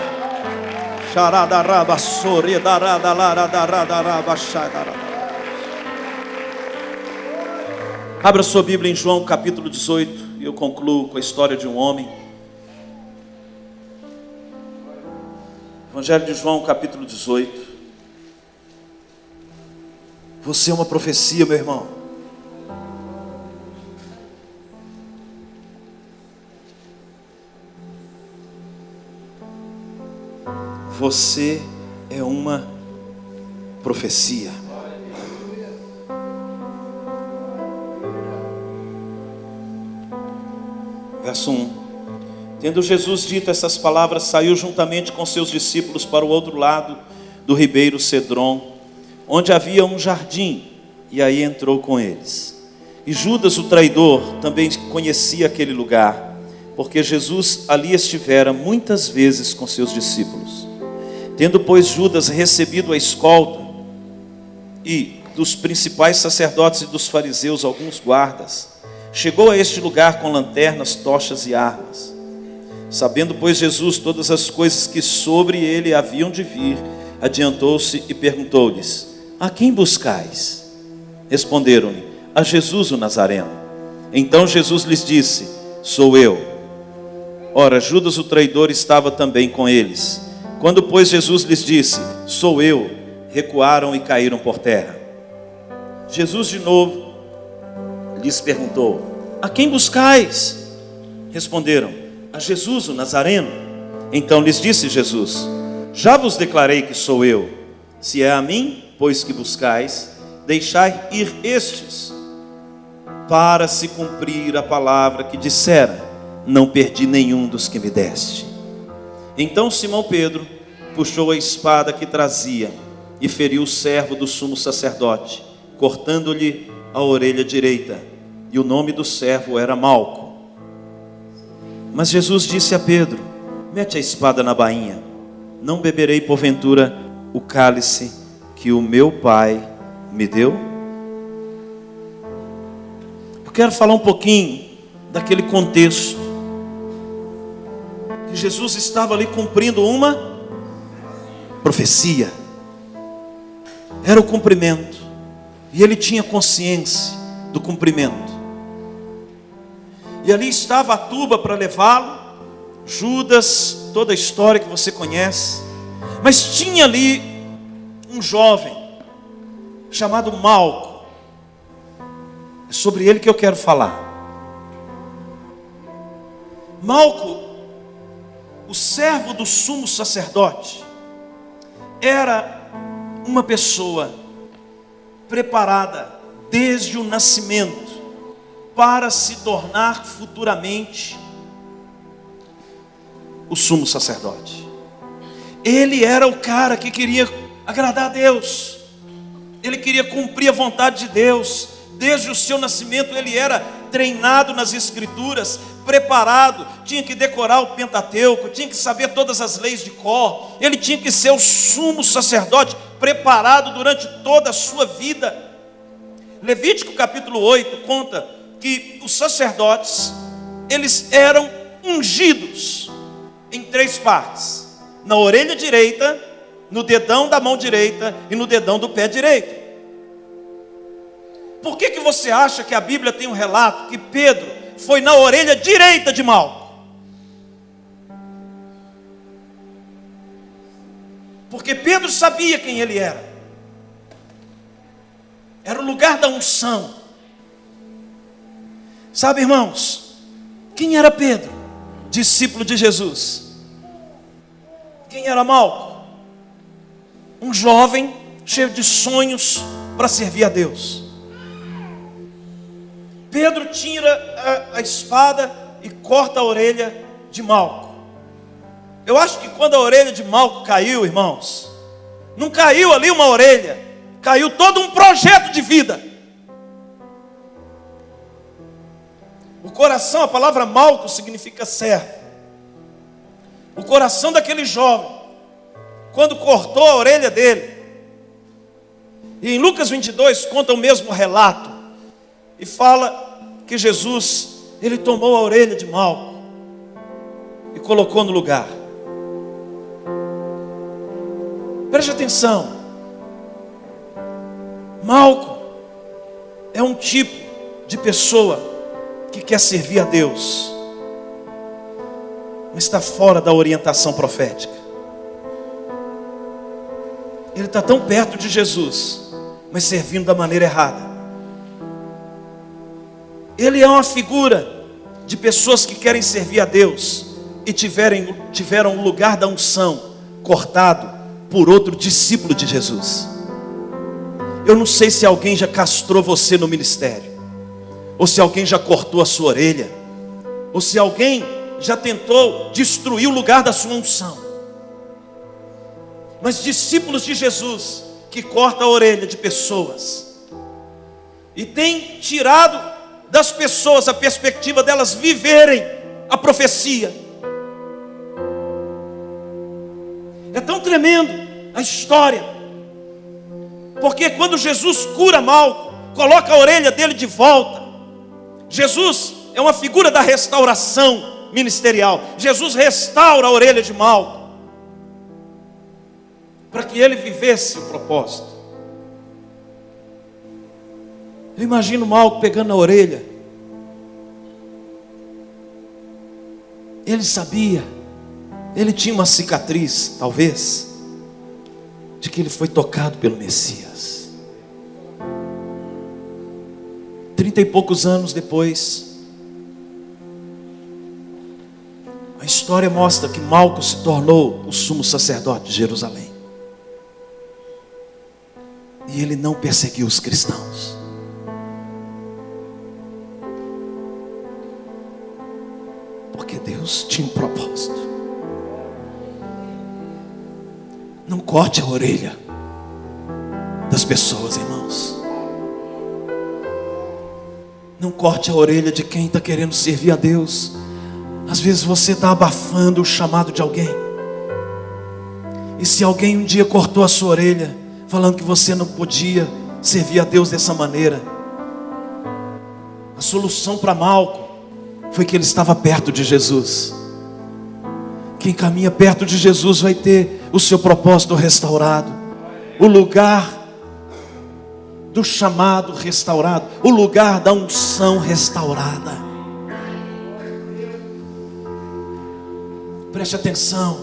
Abra sua Bíblia em João capítulo 18 e eu concluo com a história de um homem. Evangelho de João capítulo 18. Você é uma profecia, meu irmão. Você é uma profecia. Verso 1. Tendo Jesus dito essas palavras, saiu juntamente com seus discípulos para o outro lado do ribeiro Cedron, onde havia um jardim, e aí entrou com eles. E Judas, o traidor, também conhecia aquele lugar, porque Jesus ali estivera muitas vezes com seus discípulos. Tendo, pois, Judas recebido a escolta, e dos principais sacerdotes e dos fariseus alguns guardas, chegou a este lugar com lanternas, tochas e armas. Sabendo, pois, Jesus todas as coisas que sobre ele haviam de vir, adiantou-se e perguntou-lhes: a quem buscais? Responderam-lhe: a Jesus o Nazareno. Então Jesus lhes disse: sou eu. Ora, Judas o traidor estava também com eles. Quando, pois, Jesus lhes disse: sou eu, recuaram e caíram por terra. Jesus de novo lhes perguntou: a quem buscais? Responderam: a Jesus o Nazareno. Então lhes disse Jesus: já vos declarei que sou eu. Se é a mim, pois que buscais, deixai ir estes, para se cumprir a palavra que dissera: não perdi nenhum dos que me deste. Então Simão Pedro puxou a espada que trazia e feriu o servo do sumo sacerdote, cortando-lhe a orelha direita. E o nome do servo era Malco. Mas Jesus disse a Pedro: mete a espada na bainha. Não beberei porventura o cálice que o meu Pai me deu? Eu quero falar um pouquinho daquele contexto que Jesus estava ali cumprindo uma profecia. Era o cumprimento, e ele tinha consciência do cumprimento. E ali estava a turba para levá-lo, Judas, toda a história que você conhece. Mas tinha ali um jovem chamado Malco. É sobre ele que eu quero falar. Malco, o servo do sumo sacerdote, era uma pessoa preparada desde o nascimento para se tornar futuramente o sumo sacerdote. Ele era o cara que queria agradar a Deus. Ele queria cumprir a vontade de Deus. Desde o seu nascimento ele era treinado nas escrituras, preparado, tinha que decorar o Pentateuco, tinha que saber todas as leis de cor. Ele tinha que ser o sumo sacerdote, preparado durante toda a sua vida. Levítico capítulo 8 conta que os sacerdotes, eles eram ungidos em 3 partes: na orelha direita, no dedão da mão direita e no dedão do pé direito. Por que você acha que a Bíblia tem um relato que Pedro foi na orelha direita de Malco? Porque Pedro sabia quem ele era. Era o lugar da unção. Sabe, irmãos, quem era Pedro, discípulo de Jesus? Quem era Malco? Um jovem cheio de sonhos para servir a Deus. Pedro tira a espada e corta a orelha de Malco. Eu acho que quando a orelha de Malco caiu, irmãos, não caiu ali uma orelha, caiu todo um projeto de vida. O coração, a palavra Malco significa servo. O coração daquele jovem, quando cortou a orelha dele, e em Lucas 22 conta o mesmo relato, e fala que Jesus, ele tomou a orelha de Malco e colocou no lugar. Preste atenção. Malco é um tipo de pessoa que quer servir a Deus, mas está fora da orientação profética. Ele está tão perto de Jesus, mas servindo da maneira errada. Ele é uma figura de pessoas que querem servir a Deus e tiveram o lugar da unção cortado por outro discípulo de Jesus. Eu não sei se alguém já castrou você no ministério, ou se alguém já cortou a sua orelha, ou se alguém já tentou destruir o lugar da sua unção. Mas discípulos de Jesus que cortam a orelha de pessoas e tem tirado das pessoas a perspectiva delas viverem a profecia. É tão tremendo a história, porque quando Jesus cura Malco, coloca a orelha dele de volta. Jesus é uma figura da restauração ministerial. Jesus restaura a orelha de Malco para que ele vivesse o propósito. Eu imagino Malco pegando na orelha. Ele sabia, ele tinha uma cicatriz, talvez, de que ele foi tocado pelo Messias. 30 e poucos anos depois, a história mostra que Malco se tornou o sumo sacerdote de Jerusalém. E ele não perseguiu os cristãos. Porque Deus tinha um propósito. Não corte a orelha das pessoas, irmãos. Não corte a orelha de quem está querendo servir a Deus. Às vezes você está abafando o chamado de alguém. E se alguém um dia cortou a sua orelha, falando que você não podia servir a Deus dessa maneira, a solução para Malco foi que ele estava perto de Jesus. Quem caminha perto de Jesus vai ter o seu propósito restaurado, o lugar do chamado restaurado, o lugar da unção restaurada. Preste atenção.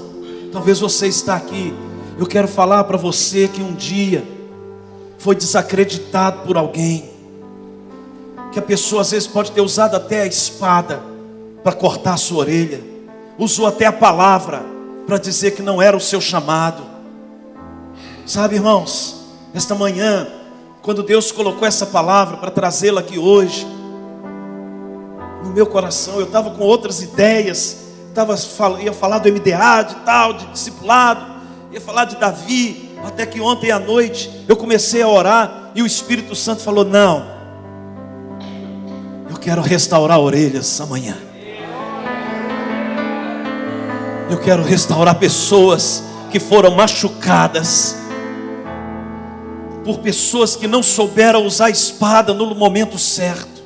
Talvez você está aqui. Eu quero falar para você que um dia foi desacreditado por alguém, que a pessoa às vezes pode ter usado até a espada para cortar a sua orelha, usou até a palavra para dizer que não era o seu chamado. Sabe, irmãos, esta manhã, quando Deus colocou essa palavra para trazê-la aqui hoje, no meu coração, eu estava com outras ideias. Ia falar do MDA, de tal, de discipulado, ia falar de Davi, até que ontem à noite eu comecei a orar e o Espírito Santo falou: não, eu quero restaurar orelhas amanhã. Eu quero restaurar pessoas que foram machucadas por pessoas que não souberam usar a espada no momento certo.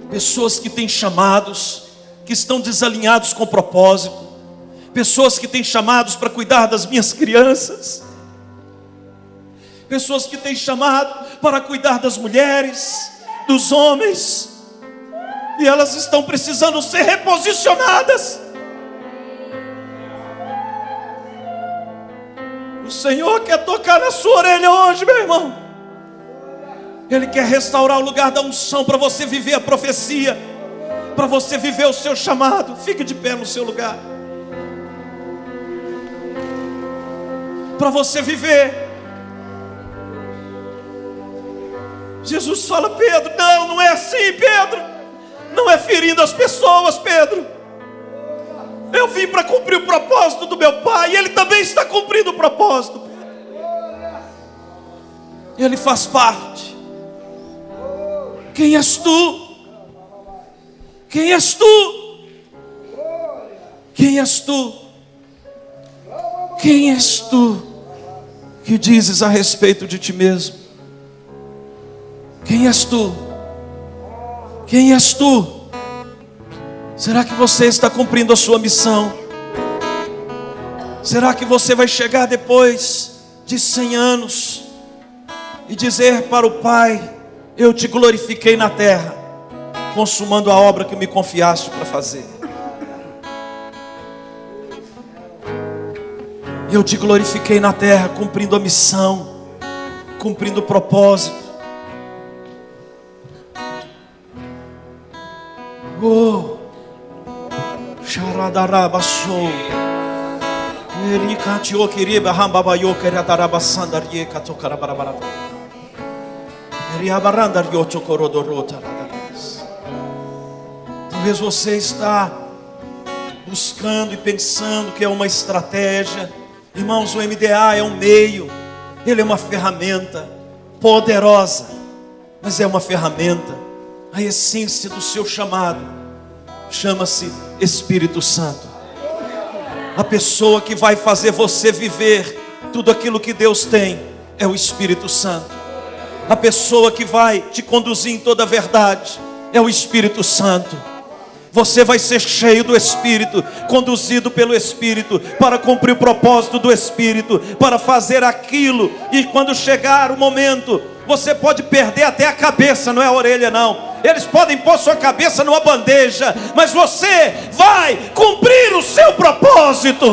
Pessoas que têm chamados, que estão desalinhados com o propósito. Pessoas que têm chamados para cuidar das minhas crianças. Pessoas que têm chamado para cuidar das mulheres, dos homens. E elas estão precisando ser reposicionadas. O Senhor quer tocar na sua orelha hoje, meu irmão. Ele quer restaurar o lugar da unção para você viver a profecia, para você viver o seu chamado. Fique de pé no seu lugar. Para você viver. Jesus fala: Pedro, não é assim, Pedro. Não é ferindo as pessoas, Pedro. Eu vim para cumprir o propósito do meu Pai, e Ele também está cumprindo o propósito, Pedro. Ele faz parte. Quem és tu? Quem és tu? Quem és tu? Quem és tu que dizes a respeito de ti mesmo? Quem és tu? Quem és tu? Será que você está cumprindo a sua missão? Será que você vai chegar depois de 100 anos e dizer para o Pai: eu te glorifiquei na terra, consumando a obra que me confiaste para fazer. Eu te glorifiquei na terra, cumprindo a missão, cumprindo o propósito. Oh, Sharadarabassou. Ericatio queriba hambabayo queriatarabassandarie catocarabarabara. Talvez você está buscando e pensando que é uma estratégia. Irmãos, o MDA é um meio, ele é uma ferramenta poderosa, mas é uma ferramenta. A essência do seu chamado chama-se Espírito Santo. A pessoa que vai fazer você viver tudo aquilo que Deus tem é o Espírito Santo. A pessoa que vai te conduzir em toda a verdade é o Espírito Santo. Você vai ser cheio do Espírito, conduzido pelo Espírito, para cumprir o propósito do Espírito, para fazer aquilo. E quando chegar o momento, você pode perder até a cabeça, não é a orelha não. Eles podem pôr sua cabeça numa bandeja, mas você vai cumprir o seu propósito.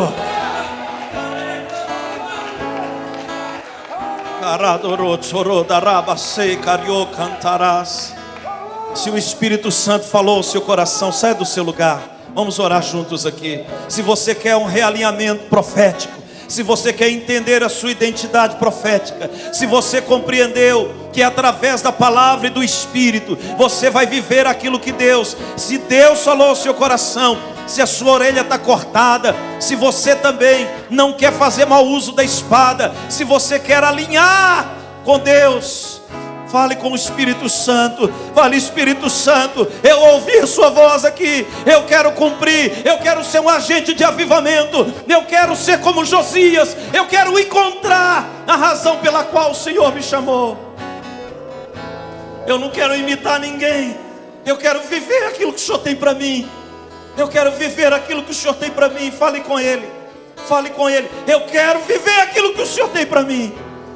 Se o Espírito Santo falou ao seu coração, saia do seu lugar. Vamos orar juntos aqui. Se você quer um realinhamento profético, se você quer entender a sua identidade profética, se você compreendeu que através da palavra e do Espírito você vai viver aquilo que Deus, se Deus falou ao seu coração, se a sua orelha está cortada, se você também não quer fazer mau uso da espada, se você quer alinhar com Deus, fale com o Espírito Santo. Fale: Espírito Santo, eu ouvi a sua voz aqui, eu quero cumprir, eu quero ser um agente de avivamento, eu quero ser como Josias, eu quero encontrar a razão pela qual o Senhor me chamou. Eu não quero imitar ninguém, eu quero viver aquilo que o Senhor tem para mim. Eu quero viver aquilo que o Senhor tem para mim. Fale com Ele, fale com Ele. Eu quero viver aquilo que o Senhor tem para mim.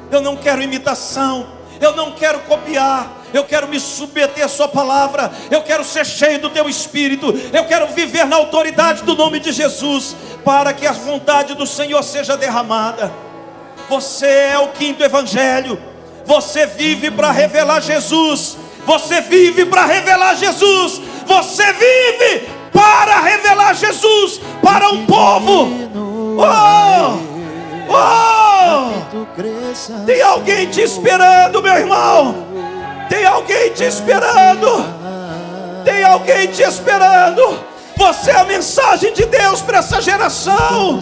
Eu não quero imitação, eu não quero copiar, eu quero me submeter à sua palavra, eu quero ser cheio do teu Espírito, eu quero viver na autoridade do nome de Jesus, para que a vontade do Senhor seja derramada. Você é o quinto evangelho, você vive para revelar Jesus, você vive para revelar Jesus, você vive para revelar Jesus para um povo. Tem alguém te esperando, meu irmão. Tem alguém te esperando. Tem alguém te esperando. Você é a mensagem de Deus para essa geração.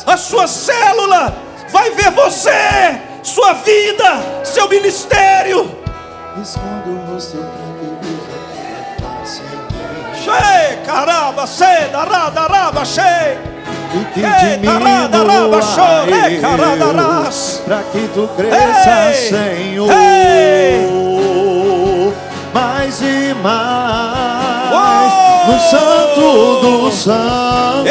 A sua célula vai ver você, sua vida, seu ministério. Che, caramba, sei, daraba, che. E que diminua para que tu cresça, Senhor, mais e mais, no Santo do Santo,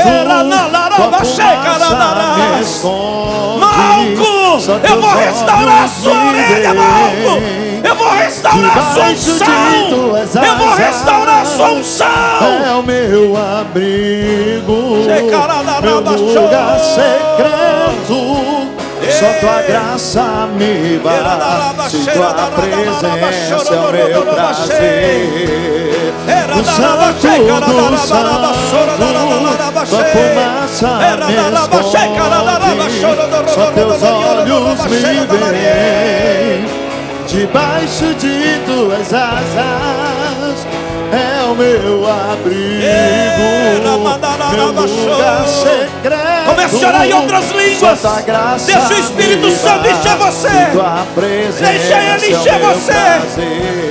tua fumaça me esconde. Malco, eu vou restaurar a sua orelha, Malco. Eu vou restaurar a sua unção. Eu vou restaurar a sua unção. É o meu abrigo, meu lugar secreto. Só tua graça me bate, tua presença é o meu prazer. No Santo do Santo, tua fumaça me esconde. Só teus olhos me veem. Debaixo de tuas asas é o meu abrigo, meu lugar secreto. Comece a orar em outras línguas. Deixa o Espírito Santo encher você. Deixa Ele encher você.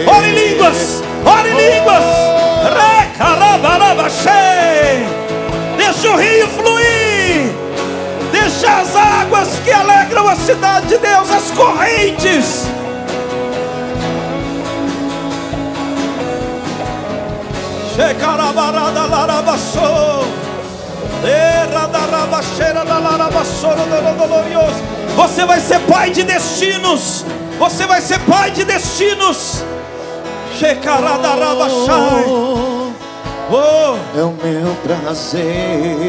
Ore em línguas, ore em línguas. Deixa o rio fluir. Deixa as águas que alegram a cidade de Deus, as correntes. Você vai ser pai de destinos. Você vai ser pai de destinos. É o meu prazer.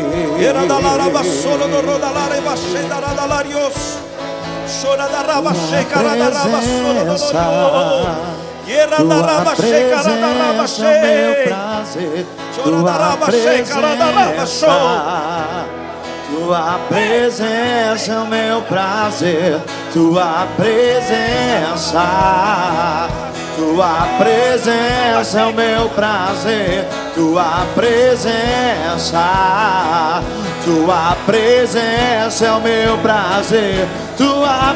Tua presença é meu prazer. Tua presença é o meu prazer. Tua presença é o meu prazer. Tua presença é o meu prazer. Tua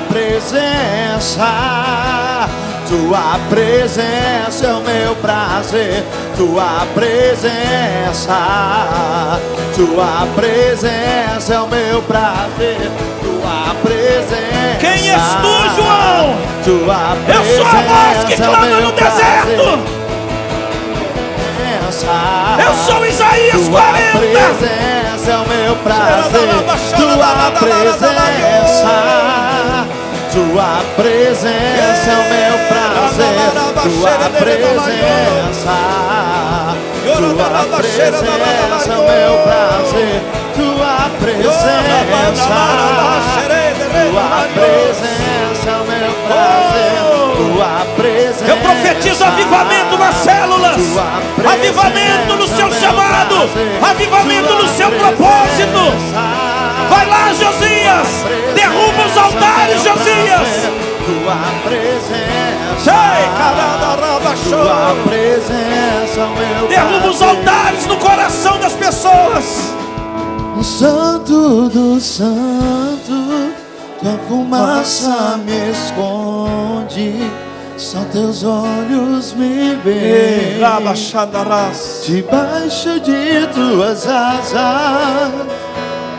presença é o meu prazer. Tua presença é o meu prazer. Tua presença. Quem és tu, João? Tua eu sou a voz que clama no deserto. Eu sou Isaías 40. Tua presença é o meu prazer. Tua presença é o meu prazer. Tua presença é o meu prazer. Tua presença é o meu prazer. Tua presença. Eu profetizo avivamento na célula. avivamento no seu chamado, avivamento no seu propósito. Vai lá, Josias, derruba os altares, Josias. Tua presença, Tua presença, meu derruba os altares no coração das pessoas. O Santo do Santo, tua fumaça me esconde, só teus olhos me veem. Debaixo de tuas asas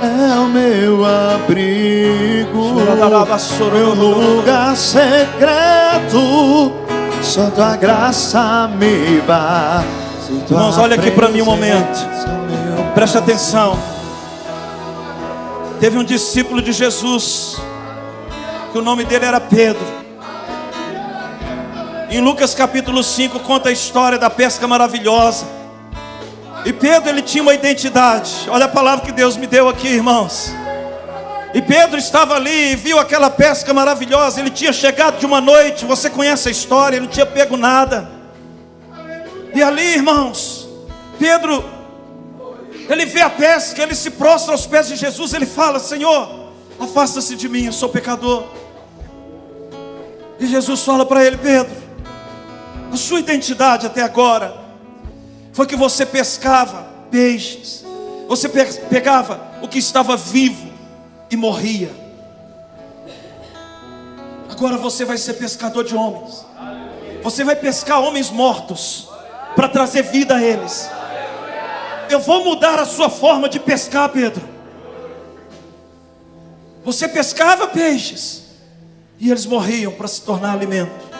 é o meu abrigo, meu lugar secreto, só tua graça me basta. Irmãos, olha aqui para mim um momento, preste atenção. Teve um discípulo de Jesus, que o nome dele era Pedro. Em Lucas capítulo 5 conta a história da pesca maravilhosa. E Pedro, ele tinha uma identidade. Olha a palavra que Deus me deu aqui, irmãos. E Pedro estava ali e viu aquela pesca maravilhosa. Ele tinha chegado de uma noite, você conhece a história, ele não tinha pego nada. E ali, irmãos, Pedro, ele vê a pesca, ele se prostra aos pés de Jesus. Ele fala: Senhor, afasta-se de mim, eu sou pecador. E Jesus fala para ele: Pedro, a sua identidade até agora foi que você pescava peixes, você pegava o que estava vivo e morria. Agora você vai ser pescador de homens. Você vai pescar homens mortos para trazer vida a eles. Eu vou mudar a sua forma de pescar, Pedro. Você pescava peixes e eles morriam para se tornar alimento.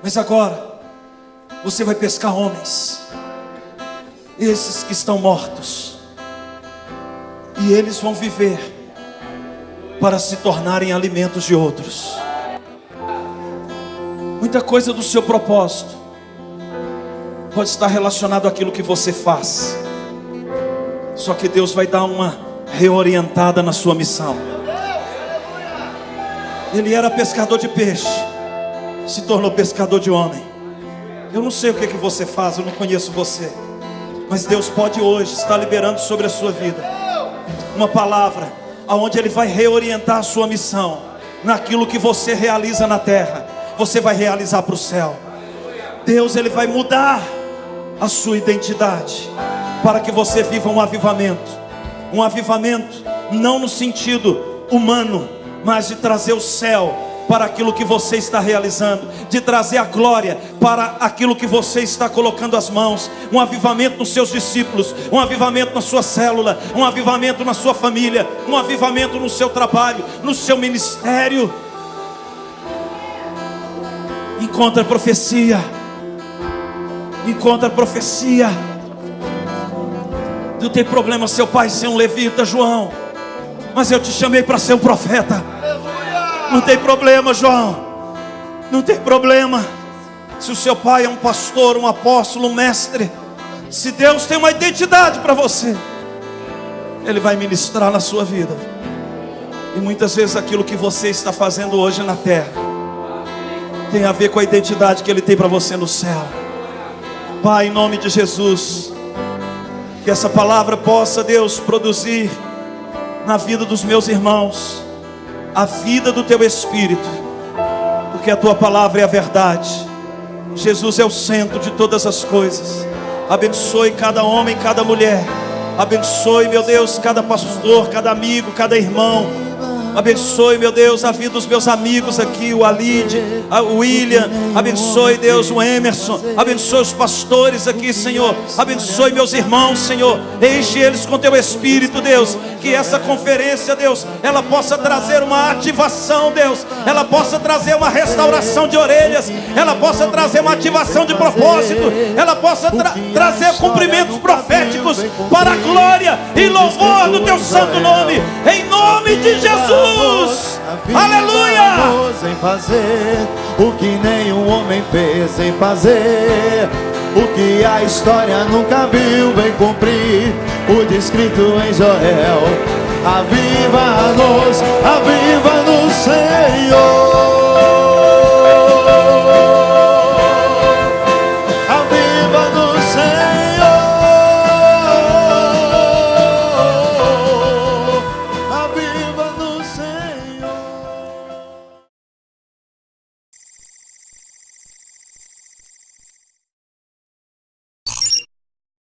Mas agora você vai pescar homens, esses que estão mortos, e eles vão viver para se tornarem alimentos de outros. Muita coisa do seu propósito pode estar relacionado àquilo que você faz. Só que Deus vai dar uma reorientada na sua missão. Ele era pescador de peixe, se tornou pescador de homem. Eu não sei o que você faz, eu não conheço você, mas Deus pode hoje estar liberando sobre a sua vida uma palavra aonde Ele vai reorientar a sua missão. Naquilo que você realiza na terra, você vai realizar para o céu. Deus, Ele vai mudar a sua identidade para que você viva um avivamento. Um avivamento não no sentido humano, mas de trazer o céu para aquilo que você está realizando, de trazer a glória para aquilo que você está colocando as mãos. Um avivamento nos seus discípulos, um avivamento na sua célula, um avivamento na sua família, um avivamento no seu trabalho, no seu ministério. Encontra a profecia. Encontra a profecia. Não tem problema seu pai ser um levita, João, mas eu te chamei para ser um profeta. Não tem problema, João, não tem problema se o seu pai é um pastor, um apóstolo, um mestre. Se Deus tem uma identidade para você, Ele vai ministrar na sua vida. E muitas vezes aquilo que você está fazendo hoje na terra tem a ver com a identidade que Ele tem para você no céu. Pai, em nome de Jesus, que essa palavra possa, Deus, produzir na vida dos meus irmãos a vida do Teu Espírito, porque a Tua palavra é a verdade. Jesus é o centro de todas as coisas. Abençoe cada homem, cada mulher. Abençoe, meu Deus, cada pastor, cada amigo, cada irmão. Abençoe, meu Deus, a vida dos meus amigos aqui, o Alide, o William. Abençoe, Deus, o Emerson. Abençoe os pastores aqui, Senhor. Abençoe meus irmãos, Senhor. Enche eles com Teu Espírito, Deus. Que essa conferência, Deus, ela possa trazer uma ativação, Deus. Ela possa trazer uma restauração de orelhas. Ela possa trazer uma ativação de propósito. Ela possa trazer cumprimentos proféticos para a glória e louvor do Teu santo nome. Em nome de Jesus. Aleluia! Em fazer o que nenhum homem fez, em fazer o que a história nunca viu, vem cumprir o descrito em Joel. Aviva-nos, Senhor.